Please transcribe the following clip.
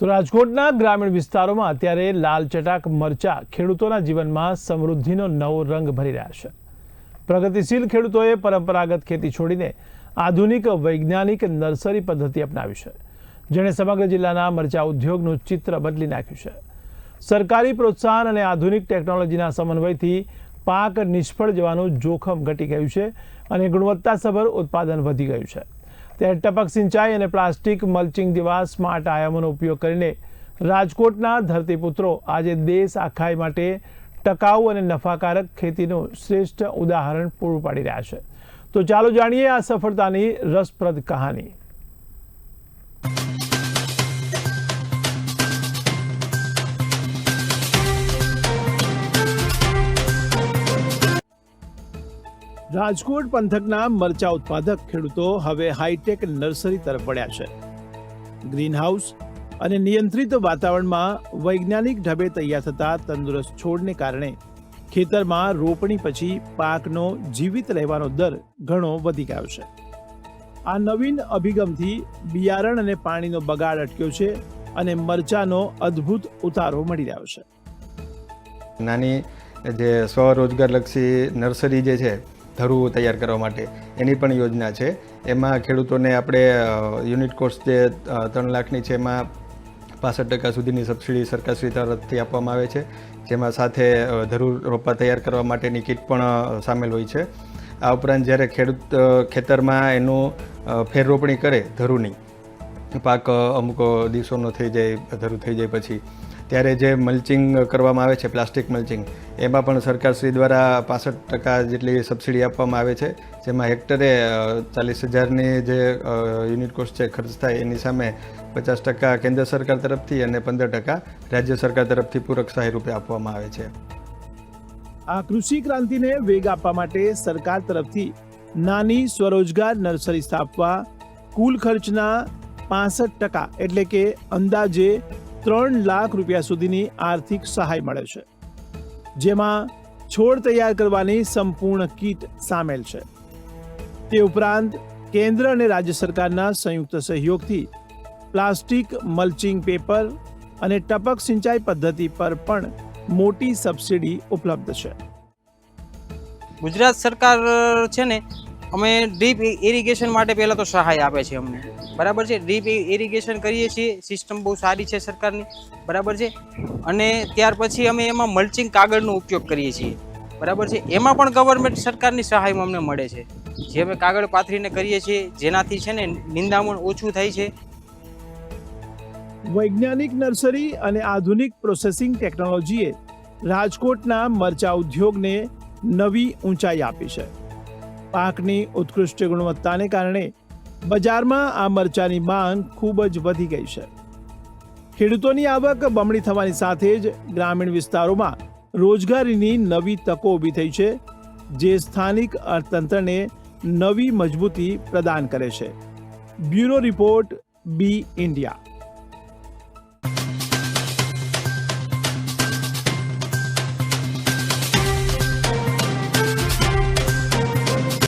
તો રાજકોટના ગ્રામીણ વિસ્તારોમાં અત્યારે લાલ ચટાક મરચા ખેડૂતોના જીવનમાં સમૃદ્ધિનો નવો રંગ ભરી રહ્યા છે। પ્રગતિશીલ ખેડૂતોએ પરંપરાગત ખેતી છોડીને આધુનિક વૈજ્ઞાનિક નર્સરી પદ્ધતિ અપનાવી છે, જેણે સમગ્ર જિલ્લાના મરચા ઉદ્યોગનું ચિત્ર બદલી નાખ્યું છે। સરકારી પ્રોત્સાહન અને આધુનિક ટેકનોલોજીના સમન્વયથી પાક નિષ્ફળ જવાનું જોખમ ઘટી ગયું છે અને ગુણવત્તાસભર ઉત્પાદન વધી ગયું છે। ત્યારે ટપક સિંચાઈ અને પ્લાસ્ટિક મલ્ચિંગ જેવા સ્માર્ટ આયામોનો ઉપયોગ કરીને રાજકોટના ધરતીપુત્રો આજે દેશ આખાઈ માટે ટકાઉ અને નફાકારક ખેતીનું શ્રેષ્ઠ ઉદાહરણ પૂરું પાડી રહ્યા છે। તો ચાલો જાણીએ આ સફળતાની રસપ્રદ કહાની। રાજકોટ પંથકના મરચા ઉત્પાદક ખેડૂતો હવે હાઈટેક નર્સરી તરફ વળ્યા છે। ગ્રીન હાઉસ અને નિયંત્રિત વાતાવરણમાં વૈજ્ઞાનિક ઢબે તૈયાર થતા તંદુરસ્ત છોડને કારણે ખેતરમાં રોપણી પછી પાકનો જીવિત રહેવાનો દર ઘણો વધી ગયો છે। આ નવીન અભિગમથી બિયારણ અને પાણીનો બગાડ અટક્યો છે અને મરચાનો અદ્ભુત ઉતારો મળી રહ્યો છે। નાની જે સ્વરોજગારલક્ષી નર્સરી જે છે ધરું તૈયાર કરવા માટે એની પણ યોજના છે। એમાં ખેડૂતોને આપણે યુનિટ કોસ્ટ જે 3 લાખની છે એમાં 65% સુધીની સબસિડી સરકારશ્રી તરફથી આપવામાં આવે છે, જેમાં સાથે ધરું રોપા તૈયાર કરવા માટેની કીટ પણ સામેલ હોય છે। આ ઉપરાંત જ્યારે ખેડૂત ખેતરમાં એનું ફેર રોપણી કરે ધરુની પાક અમુક દિવસોનો થઈ જાય ધરું થઈ જાય પછી ત્યારે જે મલ્ચિંગ કરવામાં આવે છે પ્લાસ્ટિક મલ્ચિંગ એમાં પણ સરકારશ્રી દ્વારા 65% જેટલી સબસિડી આપવામાં આવે છે, જેમાં હેક્ટરે 40,000ની જે યુનિટ કોસ્ટ છે ખર્ચ થાય એની સામે 50% કેન્દ્ર સરકાર તરફથી અને 15% રાજ્ય સરકાર તરફથી પૂરક સહાય રૂપે આપવામાં આવે છે। આ કૃષિ ક્રાંતિને વેગ આપવા માટે સરકાર તરફથી નાની સ્વરોજગાર નર્સરી સ્થાપવા કુલ ખર્ચના 65% એટલે કે અંદાજે 3 લાખ રૂપિયા સુધીની આર્થિક સહાય મળે છે, જેમાં છોડ તૈયાર કરવાની સંપૂર્ણ કીટ સામેલ છે। તે ઉપરાંત કેન્દ્ર અને રાજ્ય સરકારના સંયુક્ત સહયોગથી પ્લાસ્ટિક મલ્ચિંગ પેપર અને ટપક સિંચાઈ પદ્ધતિ પર પણ મોટી સબસિડી ઉપલબ્ધ છે। ગુજરાત સરકાર છે ને અમે ડ્રીપ ઇરિગેશન માટે પહેલાં તો સહાય આપે છે અમને, બરાબર છે। ડ્રીપ ઇરિગેશન કરીએ છીએ, સિસ્ટમ બહુ સારી છે સરકારની, બરાબર છે। અને ત્યાર પછી અમે એમાં મલ્ચિંગ કાગળનો ઉપયોગ કરીએ છીએ, બરાબર છે। એમાં પણ ગવર્મેન્ટ સરકારની સહાય અમને મળે છે, જે અમે કાગળ પાથરીને કરીએ છીએ, જેનાથી છે ને નિંદામણ ઓછું થાય છે। વૈજ્ઞાનિક નર્સરી અને આધુનિક પ્રોસેસિંગ ટેકનોલોજીએ રાજકોટના મરચા ઉદ્યોગને નવી ઊંચાઈ આપી છે। પાકની ઉત્કૃષ્ટ ગુણવત્તાને કારણે બજારમાં આ મરચાની માંગ ખૂબ જ વધી ગઈ છે। ખેડૂતોની આવક બમણી થવાની સાથે જ ગ્રામીણ વિસ્તારોમાં રોજગારીની નવી તકો ઊભી થઈ છે, જે સ્થાનિક અર્થતંત્રને નવી મજબૂતી પ્રદાન કરે છે। બ્યુરો રિપોર્ટ, બી ઇન્ડિયા।